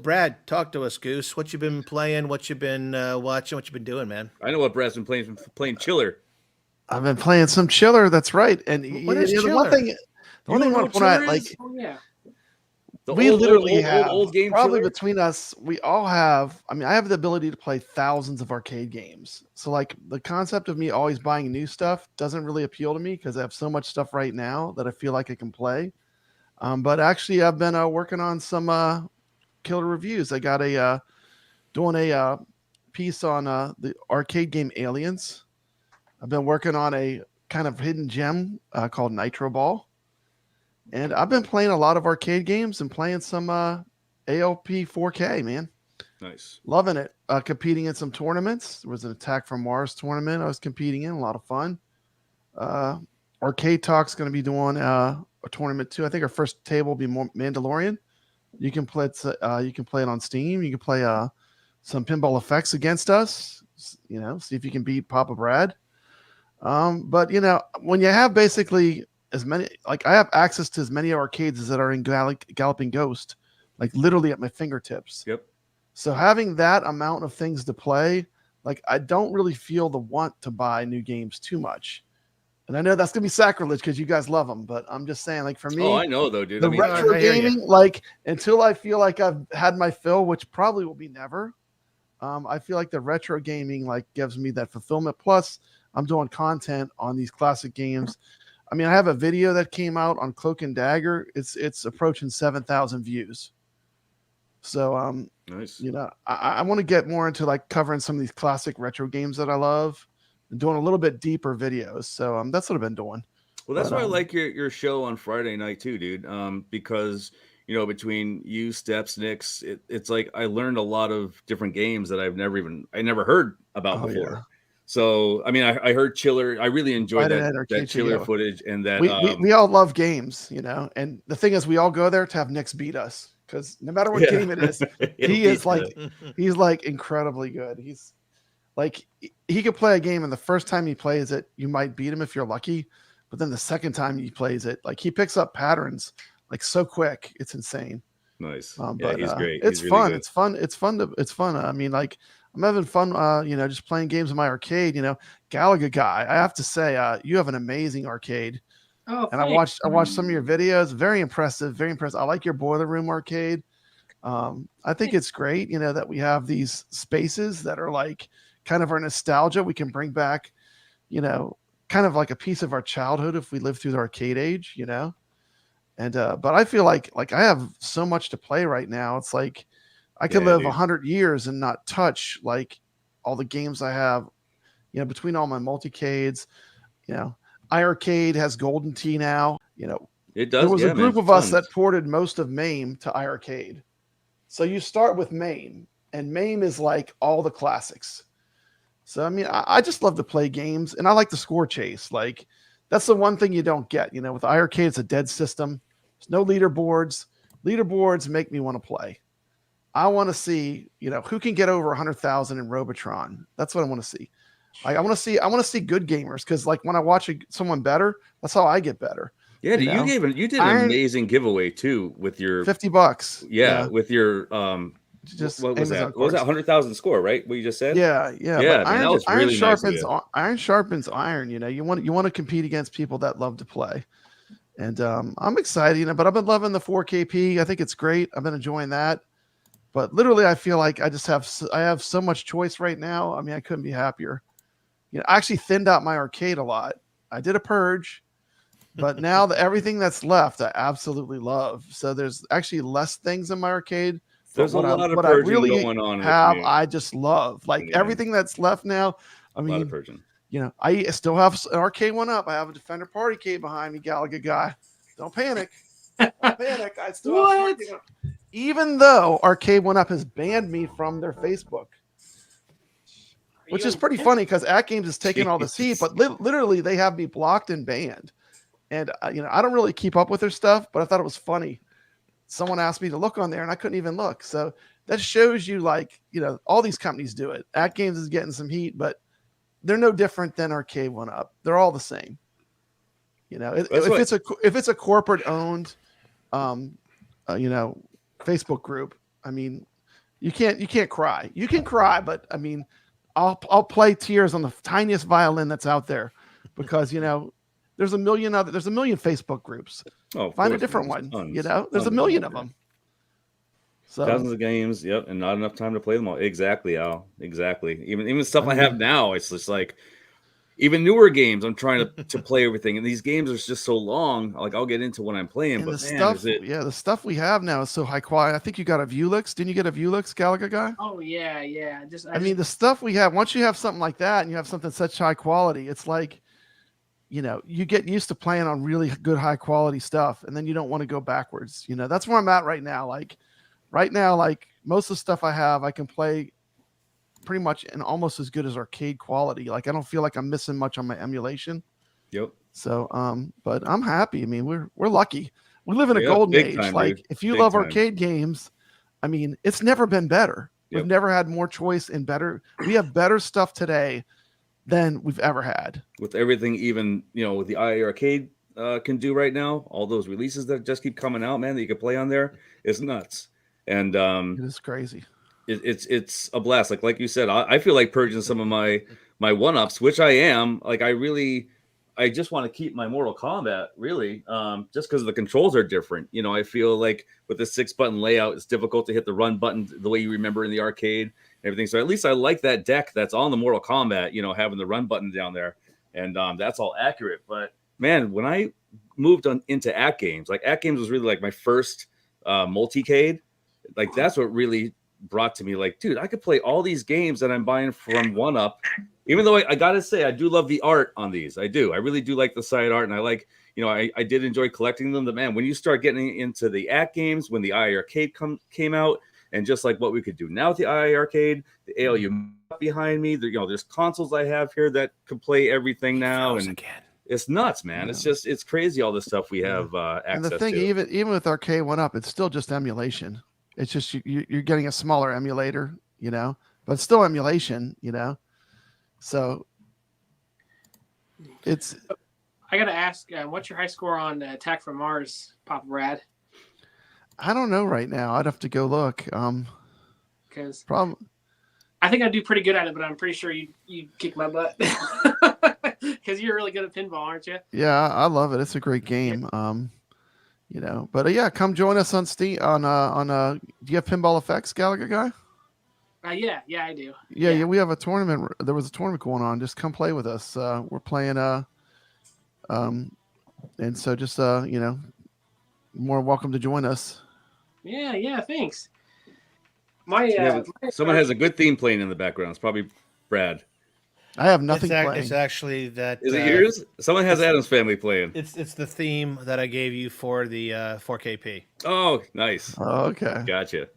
Brad, talk to us, Goose. What you been playing? What you been watching? What you been doing, man? I know what Brad's been playing. Playing Chiller. I've been playing some Chiller. That's right. And What is the one Chiller? thing, You don't I know want what to point out, Chiller like is? Oh yeah. The we literally have old game probably Chiller. between us, we all have. I mean, I have the ability to play thousands of arcade games. So like the concept of me always buying new stuff doesn't really appeal to me because I have so much stuff right now that I feel like I can play. But actually, I've been working on some killer reviews. I got doing a piece on the arcade game Aliens. I've been working on a kind of hidden gem called Nitro Ball, and I've been playing a lot of arcade games and playing some ALP 4K. Man, Nice. loving it. Competing in some tournaments. There was an Attack from Mars tournament I was competing in. A lot of fun. Uh, Arcade Talk's going to be doing a tournament too. I think our first table will be more Mandalorian. You can play it. You can play it on Steam. You can play some pinball effects against us. You know, see if you can beat Papa Brad. But you know, when you have basically as many, like I have access to as many arcades that are in Galloping Ghost, like literally at my fingertips. Yep. So having that amount of things to play, like I don't really feel the want to buy new games too much. And I know that's gonna be sacrilege because you guys love them, but I'm just saying, like for me, Oh, I know though, dude. the I mean, retro I hear ya. gaming, like until I feel like I've had my fill, which probably will be never. I feel like the retro gaming like gives me that fulfillment. Plus, I'm doing content on these classic games. I mean, I have a video that came out on Cloak and Dagger. It's approaching 7,000 views. So nice. you know, I want to get more into like covering some of these classic retro games that I love and doing a little bit deeper videos. So that's what I've been doing. Well, that's But why I like your show on Friday night too, dude. Because between you, Steps, Nix, it's like I learned a lot of different games that I never heard about oh before. yeah, So I mean, I heard Chiller. I really enjoyed Friday that Night Arcade Chiller Video. footage and that. We all love games, you know. And the thing is, we all go there to have Nix beat us because no matter what Yeah. game it is, He'll he is beat like he's like incredibly good. He's like he could play a game, and the first time he plays it, you might beat him if you're lucky. But then the second time he plays it, like he picks up patterns like so quick, it's insane. Nice. Yeah, But he's great. it's He's really fun. good. It's fun. It's fun. I mean, like I'm having fun. You know, just playing games in my arcade. You know, Galaga guy. I have to say, you have an amazing arcade. Oh, And thanks. I watched some of your videos. Very impressive. Very impressive. I like your boiler room arcade. I think it's great. You know that we have these spaces that are like kind of our nostalgia. We can bring back, you know, kind of like a piece of our childhood if we live through the arcade age. You know. And but I feel like I have so much to play right now. It's like I could Yeah, live dude. 100 years and not touch like all the games I have. You know, between all my multicades, you know, iArcade has Golden Tee now. You know, It there does. was a Yeah, man. group of us Tons. that ported most of MAME to iArcade. So you start with MAME, and MAME is like all the classics. So I mean, I just love to play games, and I like the score chase. Like that's the one thing you don't get. You know, with iArcade, it's a dead system. There's no leaderboards. Leaderboards make me want to play. I want to see, you know, who can get over 100,000 in Robotron. That's what I want to see. Like, I want to see good gamers because, like, when I watch someone better, that's how I get better. Yeah, You know, you did an Iron amazing giveaway too with your $50. yeah, with your Just what was Amazon that? What was that cards. 100,000 score, right? What you just said? Yeah. But Yeah, man, that was really nice of you. iron sharpens iron. You know, you want to compete against people that love to play. And I'm excited, you know, but I've been loving the 4KP. I think it's great. I've been enjoying that. But literally, I feel like I have so much choice right now. I mean, I couldn't be happier. You know, I actually thinned out my arcade a lot. I did a purge, but now everything that's left, I absolutely love. So there's actually less things in my arcade. There's a lot of What I purging really going on in the have, community. I just love. Like Yeah. everything that's left now. I A lot of mean, purging. you know, I still have an arcade one up. I have a Defender Party cade behind me, Galaga guy. Don't panic. Don't panic. I still have What? Arcade One Up. Even though Arcade One Up has banned me from their Facebook, which is pretty funny because AtGames is taking all this heat, but literally they have me blocked and banned. And you know, I don't really keep up with their stuff, but I thought it was funny. Someone asked me to look on there, and I couldn't even look. So that shows you, like, you know, all these companies do it. AtGames is getting some heat, but they're no different than Arcade One Up. They're all the same. You know, if it's a corporate owned, you know, Facebook group, I mean, you can't cry. You can cry, but I mean, I'll play tears on the tiniest violin that's out there, because there's a million Facebook groups. Oh, Find a different one. Tons, There's a million of them. So thousands of games, yep, and not enough time to play them all. Exactly, Al. Exactly. Even stuff I have now, it's just like even newer games. I'm trying to play everything, and these games are just so long. Like I'll get into when I'm playing, and but the stuff we have now is so high quality. I think you got a Vuelix. Didn't you get a Vuelix, Galaga guy? Oh yeah. I mean, the stuff we have. Once you have something like that, and you have something such high quality, it's like, you get used to playing on really good high quality stuff, and then you don't want to go backwards. That's where I'm at right now. Like right now, like most of the stuff I have, I can play pretty much and almost as good as arcade quality. Like I don't feel like I'm missing much on my emulation. Yep. So but I'm happy. I mean, we're lucky. We live in a golden age. Time, like dude. If you big love time. arcade games, I mean, it's never been better. Yep. We've never had more choice and better. We have better stuff today than we've ever had. With everything, even with the iiRcade can do right now, all those releases that just keep coming out, man, that you can play on there, it's nuts. And it is crazy. It's a blast. Like you said, I feel like purging some of my one-ups, which I am. Like I just want to keep my Mortal Kombat, really, just because the controls are different. I feel like with the 6-button layout, it's difficult to hit the run button the way you remember in the arcade and everything. So at least I like that deck that's on the Mortal Kombat, having the run button down there, and that's all accurate. But man, when I moved on into AtGames, like AtGames was really like my first multicade. Like that's what really brought to me, like, dude, I could play all these games that I'm buying from 1UP, even though I gotta say I do love the art on these. I really do like the side art, and I like, I did enjoy collecting them. But man, when you start getting into the AtGames, when the iiRcade came out, and just like what we could do now with the iiRcade, the ALU behind me, there's consoles I have here that can play everything now, and it's nuts, man. Yeah. It's crazy all the stuff we have access And the thing, to. even with arcade 1UP, it's still just emulation. It's just you're getting a smaller emulator, but it's still emulation, So it's. I gotta ask, what's your high score on Attack from Mars, Papa Brad? I don't know right now. I'd have to go look. Because I think I do pretty good at it, but I'm pretty sure you kick my butt. Because you're really good at pinball, aren't you? Yeah, I love it. It's a great game. But yeah, come join us on Steam on do you have Pinball Effects, Galaga guy? Yeah, I do. Yeah, we have a tournament. There was a tournament going on. Just come play with us. We're playing and so just more welcome to join us. Yeah, thanks. Someone has a good theme playing in the background. It's probably Brad. I have nothing playing. It's actually that. Is it yours? Someone has Adam's Family playing. It's the theme that I gave you for the 4KP. Oh, nice. Oh, okay. Gotcha.